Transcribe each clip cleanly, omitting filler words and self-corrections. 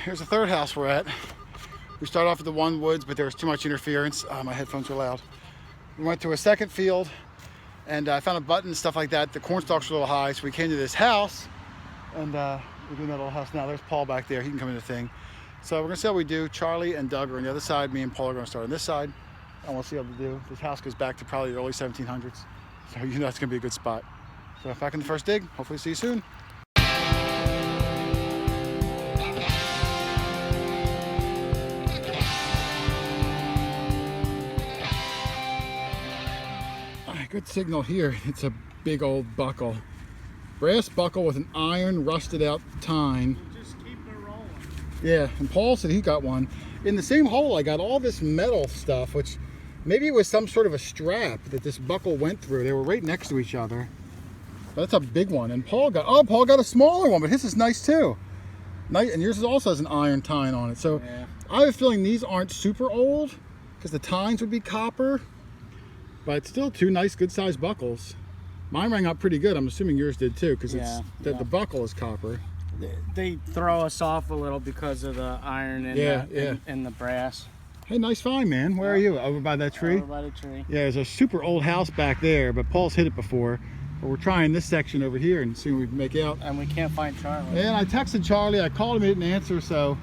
here's the third house we're at. We started off at the one woods, but there was too much interference. My headphones were loud. We went to a second field, and I found a button and stuff like that. The corn stalks were a little high, so we came to this house, and we're doing that little house now. There's Paul back there. He can come in the thing. So we're gonna see how we do. Charlie and Doug are on the other side. Me and Paul are gonna start on this side, and we'll see how we do. This house goes back to probably the early 1700s, so you know it's gonna be a good spot. So back in the first dig. Hopefully see you soon. Good signal here. It's a big old buckle. Brass buckle with an iron rusted out tine. Just keep it rolling. Yeah, and Paul said he got one. In the same hole I got all this metal stuff, which maybe it was some sort of a strap that this buckle went through. They were right next to each other. But that's a big one. And Paul got a smaller one, but his is nice too. Nice, and yours also has an iron tine on it. So yeah. I have a feeling these aren't super old because the tines would be copper. But still two nice, good-sized buckles. Mine rang out pretty good. I'm assuming yours did too, because the buckle is copper. They throw us off a little because of the iron and the brass. Hey, nice find, man. Where are you? Over by that tree? Over by the tree. Yeah, there's a super old house back there, but Paul's hit it before. But we're trying this section over here and seeing what we can make out. And we can't find Charlie. And I texted Charlie. I called him, he didn't answer, so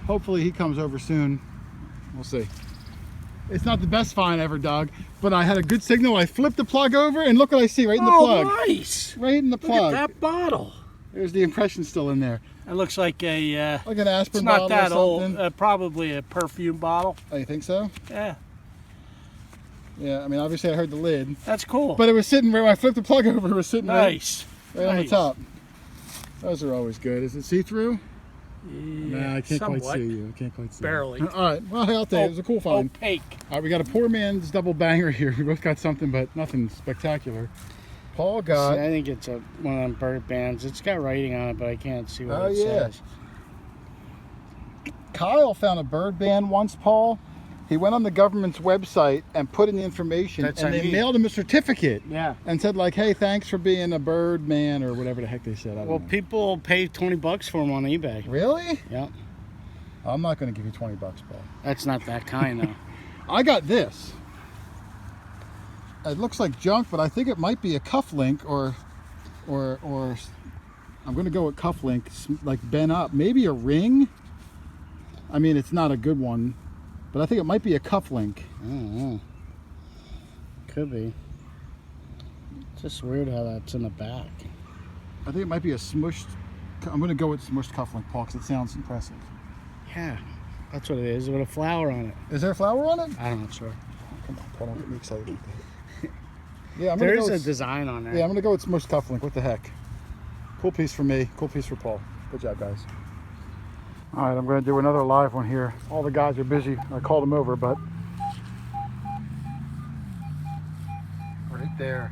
hopefully he comes over soon. We'll see. It's not the best find ever, Doug, but I had a good signal. I flipped the plug over, and look what I see right in the plug. Oh, nice! Right in the plug. Look at that bottle. There's the impression still in there. It looks like a... like an aspirin bottle. It's not that old. Probably a perfume bottle. Oh, you think so? Yeah. Yeah, I mean, obviously I heard the lid. That's cool. But it was sitting right when I flipped the plug over. It was sitting nice. right on the top. Those are always good. Is it see-through? Yeah, nah, I can't somewhat. quite see you. I can't quite see Barely. you. All right, well, I'll tell you, it was a cool find. Opaque. All right, we got a poor man's double banger here. We both got something, but nothing spectacular. Paul got... See, I think it's one of them bird bands. It's got writing on it, but I can't see what it says. Kyle found a bird band once, Paul. He went on the government's website and put in the information, and they mailed him a certificate. Yeah. And said like, hey, thanks for being a bird man, or whatever the heck they said. I don't know. People pay $20 for them on eBay. Really? Yep. I'm not going to give you $20, Paul. That's not that kind, though. I got this. It looks like junk, but I think it might be a cufflink, or I'm going to go with cufflink, like bent up. Maybe a ring. I mean, it's not a good one. But I think it might be a cufflink. I don't know. Could be. It's just weird how that's in the back. I think it might be a smushed... I'm going to go with smushed cufflink, Paul, because it sounds impressive. Yeah, that's what it is, with a flower on it. Is there a flower on it? I'm not sure. Come on, Paul, don't get me excited. Yeah, I'm There's a design on there. Yeah, I'm going to go with smushed cufflink. What the heck? Cool piece for me. Cool piece for Paul. Good job, guys. All right, I'm going to do another live one here. All the guys are busy. I called them over, but... right there.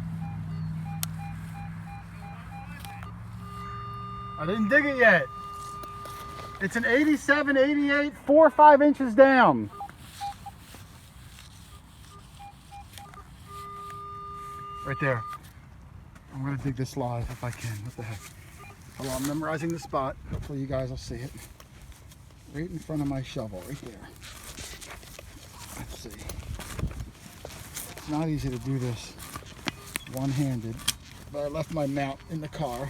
I didn't dig it yet. It's an 87, 88, 4 or 5 inches down. Right there. I'm going to dig this live if I can. What the heck? Hold on, I'm memorizing the spot. Hopefully you guys will see it. Right in front of my shovel, right there. Let's see. It's not easy to do this one-handed, but I left my mount in the car.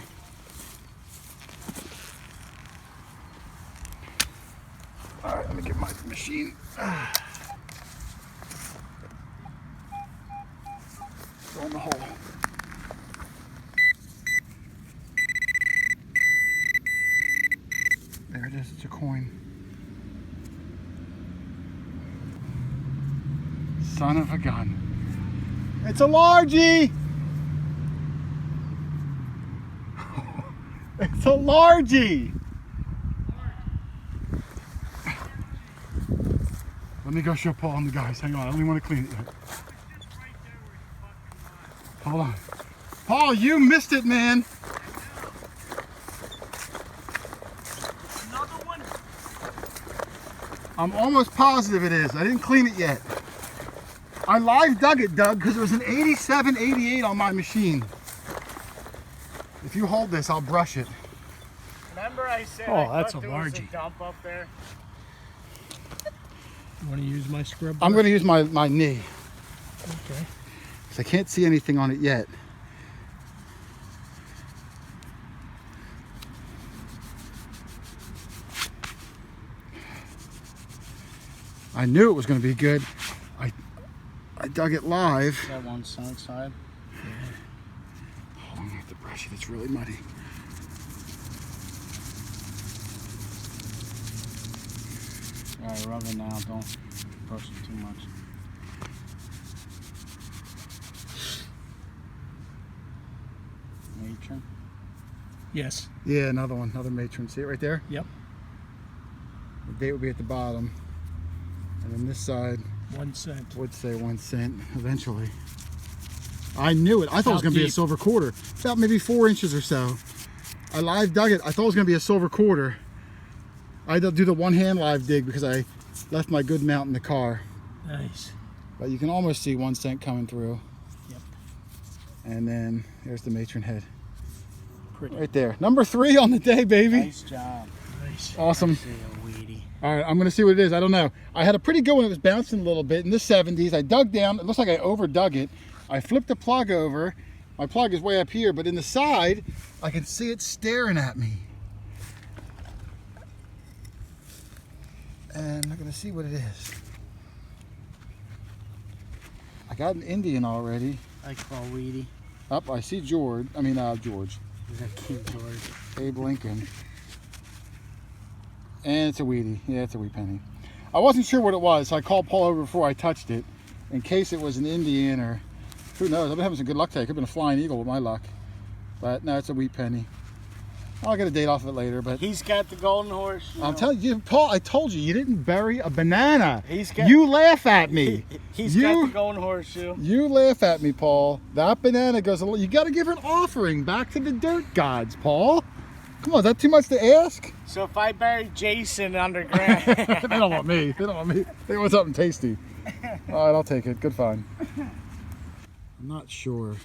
All right, let me get my machine. Go in the hole. There it is, it's a coin. Son of a gun. It's a largie! It's a largie! Let me go show Paul and the guys. Hang on, I don't want to clean it yet. Hold on. Paul, you missed it, man. Another one? I'm almost positive it is. I didn't clean it yet. I live dug it, Doug, because it was an 87, 88 on my machine. If you hold this, I'll brush it. Remember I said Oh, I that's thought a there was largie. dump up there? You want to use my scrub? I'm brush? going to use my knee. Okay. Because I can't see anything on it yet. I knew it was going to be good. I dug it live. That one side. Hold on, I have to brush it. It's really muddy. Alright, rub it now. Don't brush it too much. Matron. Yes. Yeah, another one. Another matron. See it right there? Yep. The date will be at the bottom. And then this side 1 cent. would say 1 cent eventually. I knew it. I thought it was going to be a deep? silver quarter. About maybe 4 inches or so. I live dug it. I thought it was going to be a silver quarter. I had to do the one-hand live dig because I left my good mount in the car. Nice. But you can almost see 1 cent coming through. Yep. And then there's the matron head. Pretty. Right there. Number 3 on the day, baby. Nice job. Nice. Awesome. See a weedy. All right, I'm going to see what it is. I don't know. I had a pretty good one. It was bouncing a little bit in the 70s. I dug down. It looks like I overdug it. I flipped the plug over. My plug is way up here, but in the side, I can see it staring at me. And I'm going to see what it is. I got an Indian already. I call weedy. Up, I see George. I mean, George. He's a cute George. Abe Lincoln. And it's a weedy. Yeah, it's a wee penny. I wasn't sure what it was, so I called Paul over before I touched it in case it was an Indian or who knows. I've been having some good luck today. It could have been a flying eagle with my luck. But no, it's a wee penny. I'll get a date off of it later, but He's got the golden horse. I'm telling you, Paul, I told you, you didn't bury a banana. He's got. You laugh at me. He's got the golden horseshoe. You laugh at me, Paul. That banana goes a little, you got to give an offering back to the dirt gods, Paul. Come on, is that too much to ask? So if I bury Jason underground, They don't want me. They don't want me. They want something tasty. All right, I'll take it. Good find. I'm not sure.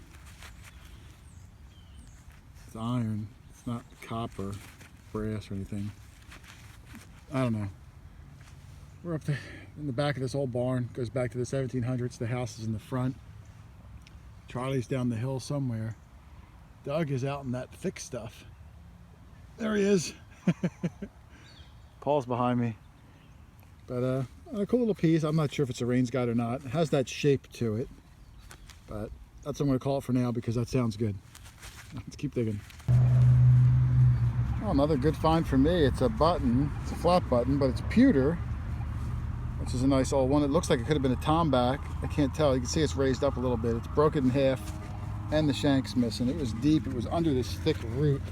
It's iron. It's not copper, brass, or anything. I don't know. We're up there in the back of this old barn. Goes back to the 1700s. The house is in the front. Charlie's down the hill somewhere. Doug is out in that thick stuff. There he is. Paul's behind me. But a cool little piece. I'm not sure if it's a rains guide or not. It has that shape to it. But that's what I'm going to call it for now because that sounds good. Let's keep digging. Oh, another good find for me. It's a button. It's a flat button, but it's pewter, which is a nice old one. It looks like it could have been a tomback. I can't tell. You can see it's raised up a little bit. It's broken in half and the shank's missing. It was deep. It was under this thick root.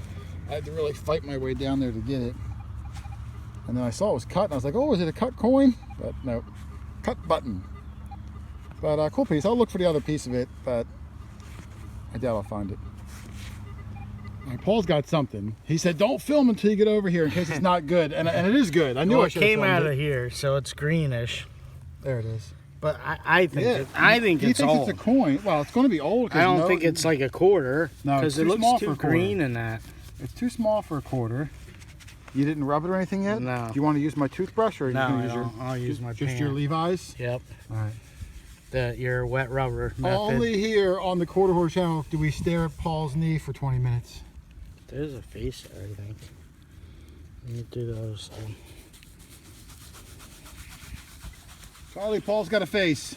I had to really fight my way down there to get it. And then I saw it was cut, and I was like, oh, is it a cut coin? But no, cut button. But cool piece. I'll look for the other piece of it, but I doubt I'll find it. All right, Paul's got something. He said, don't film until you get over here in case it's not good. And it is good. I knew well, I it should have came filmed out it. of here, so it's greenish. There it is. But I think Yeah. I think He it's thinks old. it's a coin. Well, it's going to be old. I don't think it's like a quarter No, it's because too it looks small for too a quarter. green in that. It's too small for a quarter. You didn't rub it or anything yet? No. Do you want to use my toothbrush or are you No, going to I use your? don't. I'll use my just pan. your Levi's. Yep. All right. Your wet rubber method. Only here on the Quarter Horse channel do we stare at Paul's knee for 20 minutes. There's a face there, I think. Let me do the other side. Charlie, Paul's got a face.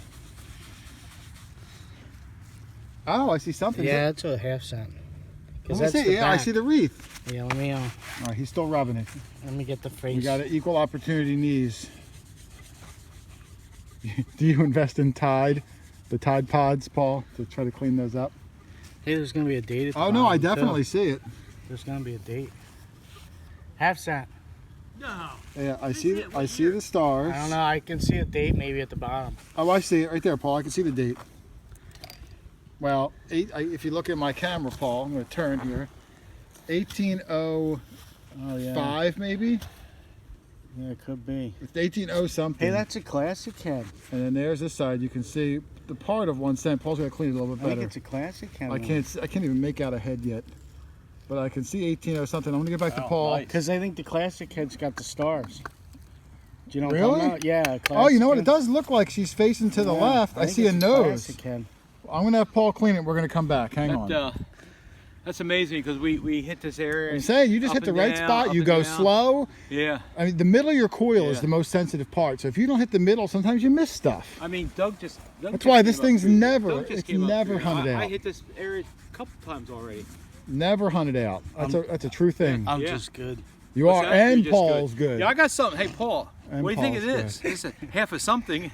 Oh, I see something. Yeah, it's a half cent. Let me That's see. the Yeah, I back. see the wreath. Yeah, All right, he's still rubbing it. let me get the face. We got an equal opportunity knees. Do you invest in Tide, the Tide Pods, Paul, to try to clean those up? Hey, there's gonna be a date at the Oh no, I bottom, too. definitely see it. There's gonna be a date. Half cent. No. Yeah, I see the stars. I don't know. I can see a date maybe at the bottom. Oh, I see it right there, Paul. I can see the date. Well, if you look at my camera, Paul, I'm going to turn here. 1805, Oh yeah. maybe. Yeah, it could be. It's 1800 something. Hey, that's a classic head. And then there's this side. You can see the part of 1 cent. Paul's going to clean it a little bit I think better. it's a classic head. I can't even make out a head yet. but I can see 18 or something. I'm gonna get back to Paul. nice. Because I think the classic head's got the stars. Do you know what Really? I'm talking about? Yeah. Oh, you know what? classic It does look like she's facing to the head. left. I think see a it's nose. classic head. I'm gonna have Paul clean it. We're gonna come back. Hang on. That's amazing because we hit this area. I'm saying you just up hit the and right down, spot. up You and go down. slow. Yeah. I mean, the middle of your coil is Yeah. the most sensitive part. So if you don't hit the middle, sometimes you miss stuff. I mean, Doug just. That's why this thing's never- Doug just it's came up never through. hunted I out. hit this area a couple times already. Never hunted out. That's a true thing. I'm Yeah. just good. You What's are, that? You're and just Paul's good. Yeah, I got something. Hey, Paul. And What do you think of Paul's this? This is half of something.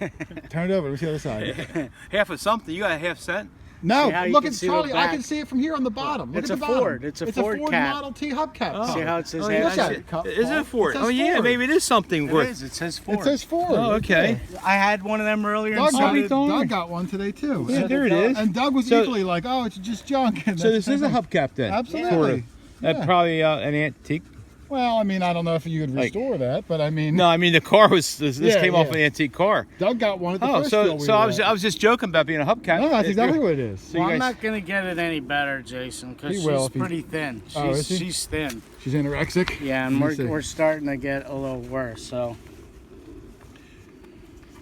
Turn it over. Let's see the other side. Half of something. You got a half cent. No, See how you look can at see the Charlie. I back? can see it from here on the bottom. Look It's at the a bottom. Ford. It's a Ford Ford cap. Model T hubcap. Oh. See how it says Oh, half look at cent? it. Cup, Is it a Paul. Ford? It says Oh yeah, Ford. maybe it is something It worth. is. It says Ford. It says Ford. Oh, okay. I had one of them earlier. Doug, And so got, did, Doug got one today too. Yeah, And- there it is. And Doug was So- equally like, "Oh, it's just junk." And So that's this the is a same thing. hubcap then. Absolutely. Sort of. Yeah. Probably an antique. Well, I mean, I don't know if you could Like- restore that, but I mean, No, I mean the car was. This Yeah, came off yeah. an antique car. Doug got one at the Oh, first so deal we so were I was at. I was just joking about being a hubcap. No, that's exactly what it is. So Well, you I'm guys- not gonna get it any better, Jason, because He she's will if he- pretty thin. Oh, is she? She's thin. She's anorexic. Yeah, and Let me see. we're starting to get a little worse. So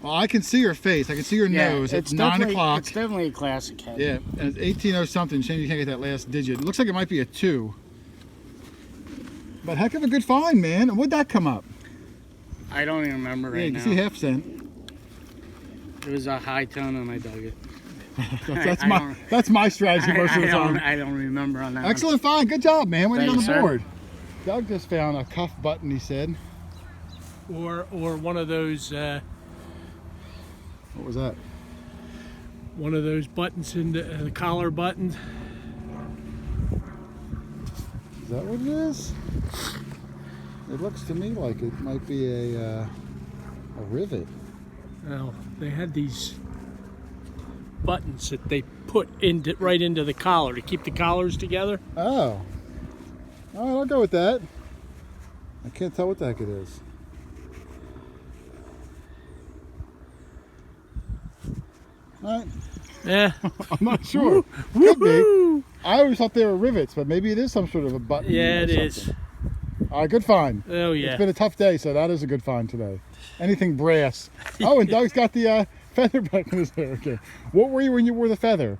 Well, I can see her face. I can see her yeah, nose. It's 9 definitely- o'clock. It's definitely a classic head. Yeah, and it's 18 something. Shame you can't get that last digit. It looks like it might be a 2. But heck of a good find, man. And what'd that come up? I don't even remember Yeah, right you now. can see half cent. It was a high tone, and I dug it. That's my strategy most of the time. I don't remember on that. one. Excellent find. Good job, man. What are you on the Thanks, sir. board? Doug just found a cuff button, he said. Or one of those What was that? buttons in the collar button. Is that what it is? It looks to me like it might be a rivet. Well, they had these buttons that they put right into the collar to keep the collars together. Oh. All right, I'll go with that. I can't tell what the heck it is. All right. Yeah. I'm not sure. Could be. I always thought they were rivets, but maybe it is some sort of a button. Yeah, or it is. something. All right, good find. Oh yeah. It's been a tough day, so that is a good find today. Anything brass. Oh, and Doug's got the feather back in his hair. Okay. What were you when you wore the feather?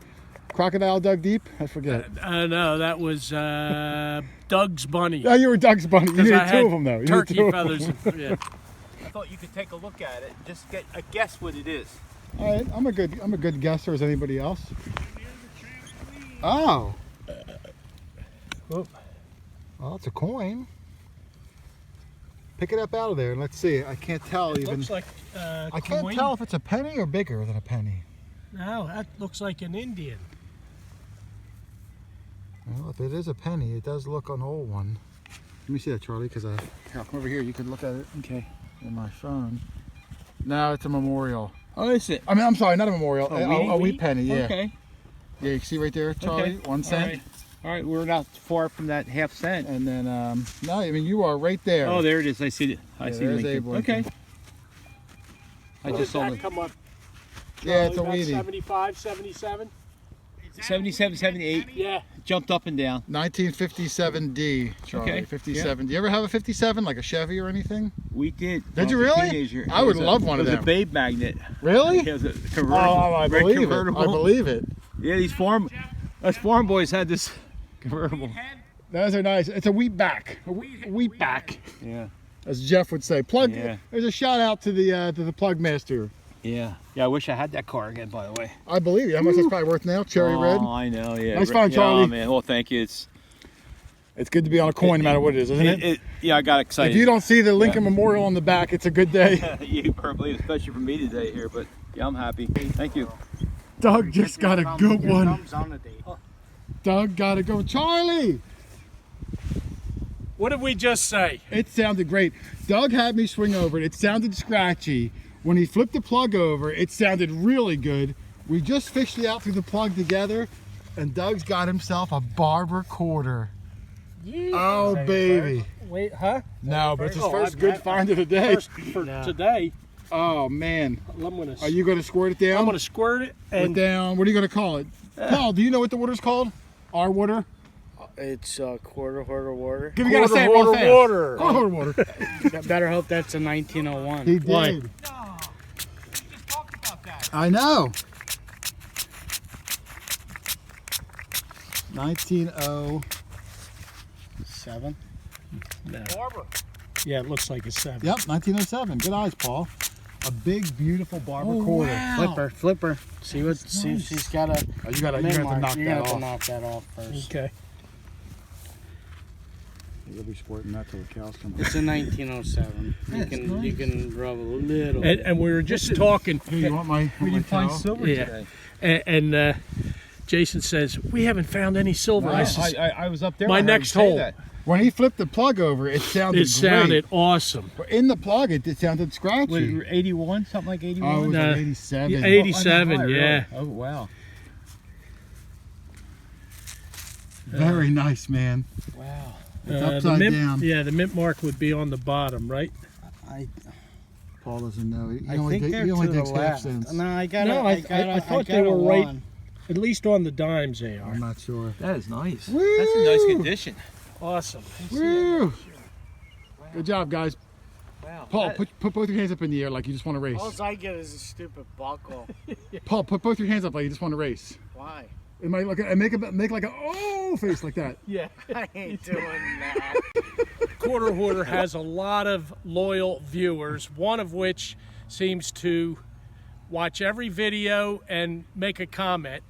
Crocodile dug deep? I forget. No, that was Doug's bunny. Oh, you were Doug's bunny. You 'Cause needed I two had of them, though. You turkey needed two of them. feathers. Yeah. I thought you could take a look at it, and just get a guess what it is. All right, I'm a good guesser as anybody else. Oh. Well, it's a coin. Pick it up out of there and let's see. I can't tell It even. looks like I can't coin. tell if it's a penny or bigger than a penny. No, that looks like an Indian. Well, if it is a penny, it does look an old one. Let me see that, Charlie, because here, I'll come over here. You can look at it. Okay. On my phone. No, it's a memorial. Oh, is it? I mean, I'm sorry, not a memorial. A wheat penny, yeah. Okay. Yeah, you can see right there, Charlie, Okay. 1 cent. All right. All right, we're not far from that half cent. And then, no, I mean, you are right there. Oh, there it is. I see it. I Yeah, see there's Lincoln. Abe Lincoln. Okay. I What just did saw that the come up? Yeah, it's a Charlie, about weedy. 75, 77? 77, 78. Yeah. Jumped up and down. 1957D, Charlie. Okay, 57. Do you ever have a 57, like a Chevy or anything? We did. Did you when I was a really? teenager. I It would was love one of It them. was a Babe magnet. Really? It was a convertible. Oh, I red believe it. convertible. I believe it. Yeah, us farm boys had this convertible. Those are nice. It's a wheat back. A wheat back, Yeah. as Jeff would say. Plug. Yeah. There's a shout out to the plug master. Yeah. Yeah, I wish I had that car again, by the way. I believe you. How much that's probably worth now? Cherry oh, red. I know, yeah. Nice find, Charlie. Oh, man. Well, thank you. It's It's good to be on a coin, no matter what it is, isn't it? Yeah, I got excited. If you don't see the Lincoln Memorial on the back, it's a good day. You probably, especially for me today here, but yeah, I'm happy. Thank you. Doug just got a good Your one. thumb's on the date. Doug got a good one. Charlie! What did we just say? It sounded great. Doug had me swing over it. It sounded scratchy. When he flipped the plug over, it sounded really good. We just fished it out through the plug together, and Doug's got himself a Barber quarter. Oh, baby. Wait, huh? No, but it's his Oh, first I- good I- find of the day. First for No. today, Oh, man. I'm gonna. Are you going to squirt it down? I'm gonna squirt it Put and down. What are you going to call it? Paul, do you know what the water's called? Our water? It's quarter hoarder water. You gotta say it real fast. water. Quarter water. Better hope that's a 1901. He did. Why? No, we just talked about that. I know. 1907. No. Barber. Yeah, it looks like a 7. Yep, 1907. Good eyes, Paul. A big, beautiful Barber quarter. Flipper, flipper. See what? See if she's got a. Oh, you gotta min have to mark. knock You that have to off. knock that off first. Okay. You'll be squirting that till the cows come home. It's a 1907. You can rub a little. And we were just talking. Hey, you want my? We didn't find towel? silver Yeah. today. And Jason says, we haven't found any silver. No, I says, I was up there. My I heard next him say hole. that. When he flipped the plug over, it sounded it sounded great. awesome. But in the plug, it sounded scratchy. Was it 81? Something like 81? Oh, it was No. like 87. 87, Oh, yeah. really? Oh, wow. Very nice, man. Wow. It's the upside mint, down. Yeah, the mint mark would be on the bottom, right? Paul doesn't know. He I only, think they're he only to the takes half left. cents. No, I got. No, I thought they were right. At least on the dimes they are. I'm not sure. That is nice. Woo! That's in nice condition. Awesome. Woo! Good job, guys. Wow. Paul, That- put both your hands up in the air like you just want to race. All I get is a stupid buckle. Paul, put both your hands up like you just want to race. Why? It might look and make like a oh face like that. Yeah. I ain't doing that. Quarter Hoarder has a lot of loyal viewers, one of which seems to watch every video and make a comment.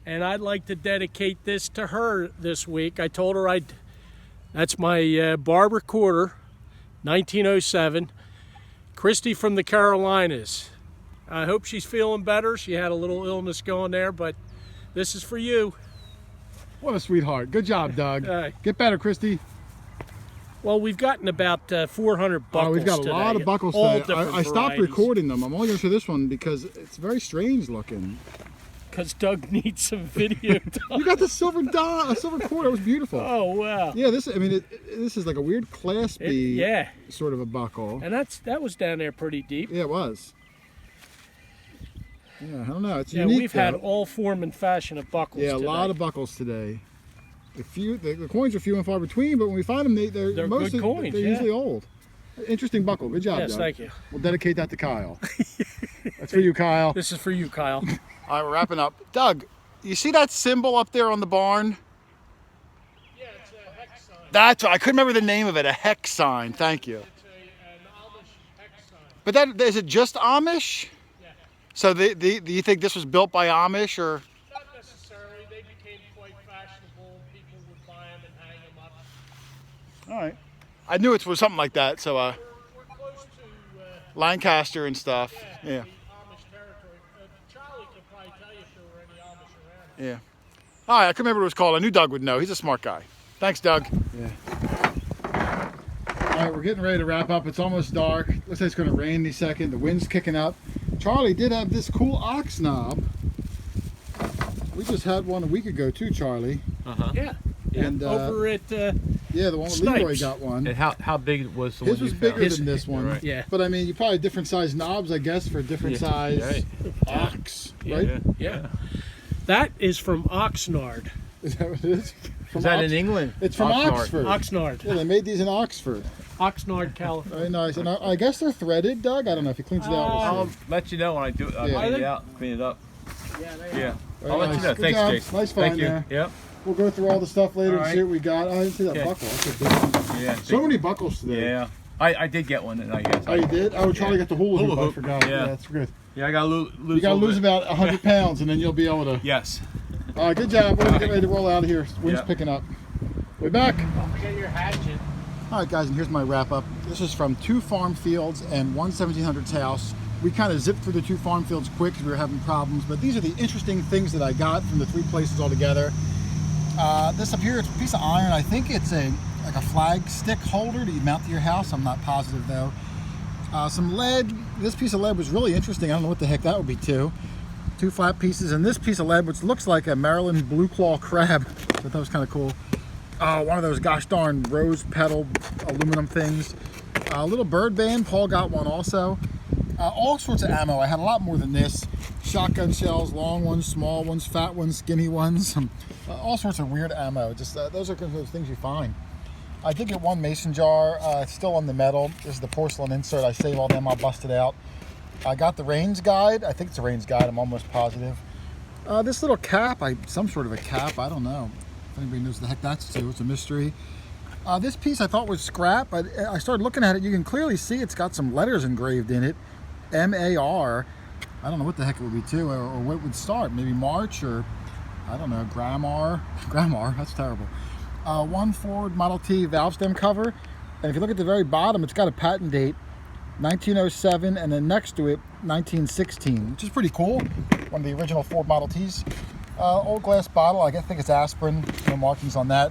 And I'd like to dedicate this to her this week. I told her that's my Barber quarter, 1907. Christy from the Carolinas. I hope she's feeling better. She had a little illness going there, but this is for you. What a sweetheart. Good job, Doug. Right. Get better, Christy. Well, we've gotten about 400 buckles Oh, we've got a today. lot of buckles All today. different I stopped varieties. recording them. I'm only going to show this one because it's very strange looking. Because Doug needs some video You time. got the silver quarter. It was beautiful. Oh, wow. Yeah, this is like a weird Class B Yeah, sort of a buckle. and that was down there pretty deep. Yeah, it was. Yeah, I don't know. It's Yeah, unique. we've had though. all form and fashion of buckles Yeah, a today. lot of buckles today. The coins are few and far between, but when we find them, they're mostly good coins, they're yeah. usually old. Interesting buckle. Good job, Yes, Doug. thank you. We'll dedicate that to Kyle. That's for you, Kyle. This is for you, Kyle. All right, we're wrapping up. Doug, you see that symbol up there on the barn? Yeah, it's a hex sign. That's I couldn't remember the name of it. A hex sign. Thank you. It's an Amish hex sign. But is it just Amish? Yeah. So do you think this was built by Amish or? Not necessarily. They became quite fashionable. People would buy them and hang them up. All right. I knew it was something like that. So We're close to Lancaster and stuff. Yeah. the Amish territory. Charlie could probably tell you if there were any Amish around. Yeah. All right. I couldn't remember what it was called. I knew Doug would know. He's a smart guy. Thanks, Doug. Yeah. All right, we're getting ready to wrap up. It's almost dark. Looks like it's going to rain any second. The wind's kicking up. Charlie did have this cool ox knob. We just had one a week ago too, Charlie. Yeah. And Over at yeah, the one with Snipes. Leroy got one. And how big was the one His was you bigger found? than this one. Right. yeah. But I mean, you probably have different size knobs, I guess, for different Yeah, size right. ox, right? Yeah. That is from Oxnard. Is that what it is? From Is that Ox- in England? It's from Oxnard. Oxford. Oxnard. Yeah, they made these in Oxford. Oxnard, California. Very nice. And I guess they're threaded, Doug. I don't know if he cleans it out. I'll We'll see. let you know when I do it. I'll Yeah. clean it out, clean it up. Yeah, they Yeah. Very I'll let nice. you know. Good Thanks, job. Jason. Nice Thank find you. there. Yep. We'll go through all the stuff later and All see what we got. Oh, I didn't see that Yeah. buckle. That's a big one. Yeah. So many buckles today. Yeah. I did get one, and I guess. Oh, you did? Oh, Charlie got the hula hoop. Hula I hoop. forgot. Yeah. That's good. Yeah, I got to lose. You got to a little lose bit. about 100 pounds, and then you'll be able to. Yes. All right, good job. We're going to get ready to roll out of here. Wind's Yeah. picking up. We're back. Don't forget your hatchet. All right, guys, and here's my wrap up. This is from 2 farm fields and 1 1700's house. We kind of zipped through the 2 farm fields quick because we were having problems, but these are the interesting things that I got from the 3 places altogether. This up here, it's a piece of iron. I think it's like a flag stick holder that you mount to your house. I'm not positive though. Some lead. This piece of lead was really interesting. I don't know what the heck that would be too. 2 flat pieces, and this piece of lead, which looks like a Maryland blue claw crab. So that was kind of cool. One of those gosh darn rose petal aluminum things. A little bird band. Paul got one also. All sorts of ammo. I had a lot more than this. shotgun shells, long ones, small ones, fat ones, skinny ones, all sorts of weird ammo. Just those are kind of things you find. I did get one mason jar. It's still on the metal. This is the porcelain insert. I save all them. I'll bust it out. I got the range guide. I think it's a range guide. I'm almost positive. This little cap, some sort of a cap. I don't know if anybody knows the heck that's to. It's a mystery. This piece I thought was scrap, but I started looking at it. You can clearly see it's got some letters engraved in it. M-A-R. I don't know what the heck it would be to, or what would start. Maybe March, or I don't know, Grammar. Grammar, that's terrible. One Ford Model T valve stem cover. And if you look at the very bottom, it's got a patent date, 1907, and then next to it, 1916, which is pretty cool. One of the original Ford Model Ts. Old glass bottle, I think it's aspirin, no markings on that.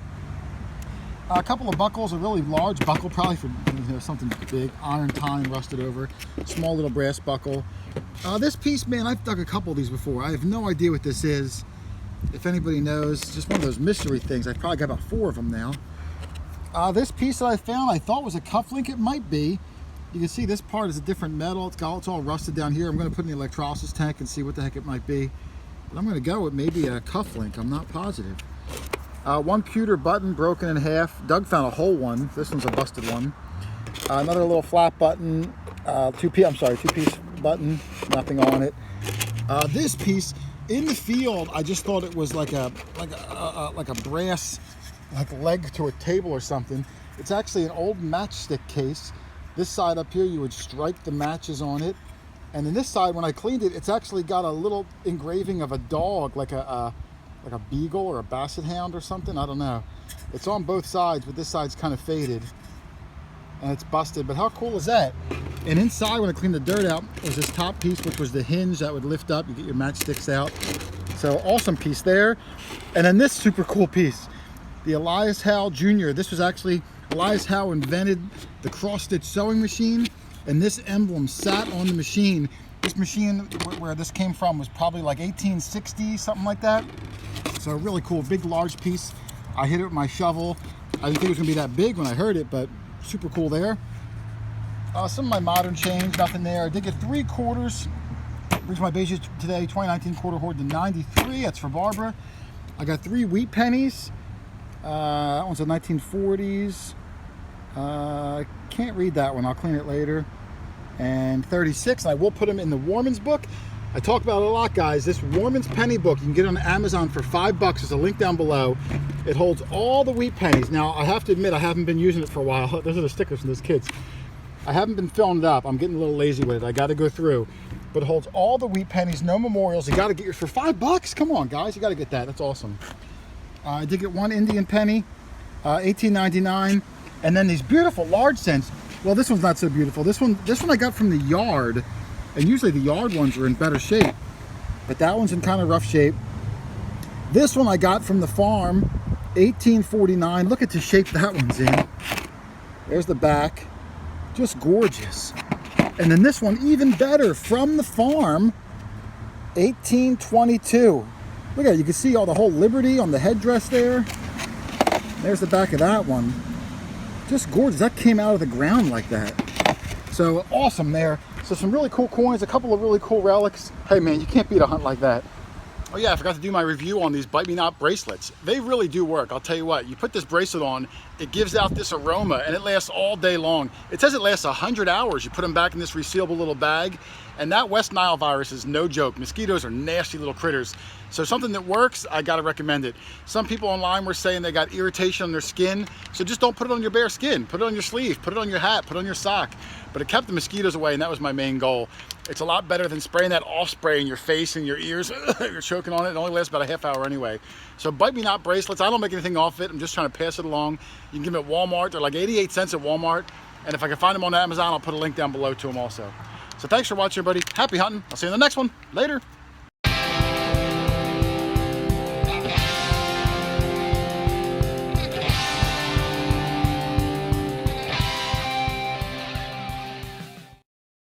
A couple of buckles, a really large buckle, probably for something big, iron tine rusted over, small little brass buckle. This piece, man, I've dug a couple of these before. I have no idea what this is. If anybody knows, just one of those mystery things. I've probably got about 4 of them now. This piece that I found, I thought was a cufflink. It might be. You can see this part is a different metal. It's all rusted down here. I'm going to put it in the electrolysis tank and see what the heck it might be. But I'm going to go with maybe a cufflink. I'm not positive. One pewter button broken in half. Doug found a whole one. This one's a busted one. Another little flat button. Two-piece button. Nothing on it. This piece. In the field, I just thought it was like a brass leg to a table or something. It's actually an old matchstick case. This side up here, you would strike the matches on it, and then this side, when I cleaned it, it's actually got a little engraving of a dog, like a beagle or a basset hound or something. I don't know. It's on both sides, but this side's kind of faded and it's busted. But how cool is that? And inside, when I cleaned the dirt out, was this top piece, which was the hinge that would lift up. You get your matchsticks out. So awesome piece there. And then this super cool piece, the Elias Howe Jr. This was actually, Elias Howe invented the cross-stitch sewing machine, and this emblem sat on the machine. This machine, where this came from, was probably like 1860, something like that. So really cool, big, large piece. I hit it with my shovel. I didn't think it was gonna be that big when I heard it, but super cool there. Some of my modern change, nothing there. I did get 3 quarters. Reached my basics today, 2019 quarter hoard to 93. That's for Barber. I got 3 wheat pennies. That one's a 1940s. I can't read that one. I'll clean it later. And 36. And I will put them in the Warman's book. I talk about it a lot, guys. This Warman's penny book, you can get it on Amazon for $5. There's a link down below. It holds all the wheat pennies. Now, I have to admit, I haven't been using it for a while. Those are the stickers from those kids. I haven't been filling it up. I'm getting a little lazy with it. I got to go through. But it holds all the wheat pennies, no memorials. You got to get yours for $5. Come on, guys. You got to get that. That's awesome. I did get 1 Indian penny, $18.99. And then these beautiful large cents. Well, this one's not so beautiful. This one I got from the yard. And usually the yard ones are in better shape. But that one's in kind of rough shape. This one I got from the farm, $18.49. Look at the shape that one's in. There's the back. Just gorgeous. And then this one, even better, from the farm, $18.22. Look at it. You can see all the whole Liberty on the headdress there. There's the back of that one. Just gorgeous. That came out of the ground like that. So awesome there. So some really cool coins, a couple of really cool relics. Hey man, you can't beat a hunt like that. Oh yeah, I forgot to do my review on these Bite Me Not bracelets. They really do work. I'll tell you what, you put this bracelet on, it gives out this aroma and it lasts all day long. It says it lasts 100 hours. You put them back in this resealable little bag, and that West Nile virus is no joke. Mosquitoes are nasty little critters. So something that works, I gotta recommend it. Some people online were saying they got irritation on their skin, so just don't put it on your bare skin. Put it on your sleeve, put it on your hat, put it on your sock. But it kept the mosquitoes away, and that was my main goal. It's a lot better than spraying that off spray in your face and your ears. You're choking on it. It only lasts about a half hour anyway. So Bite Me Not bracelets, I don't make anything off it. I'm just trying to pass it along. You can get them at Walmart. They're like 88 cents at Walmart. And if I can find them on Amazon, I'll put a link down below to them also. So thanks for watching, everybody. Happy hunting. I'll see you in the next one. Later.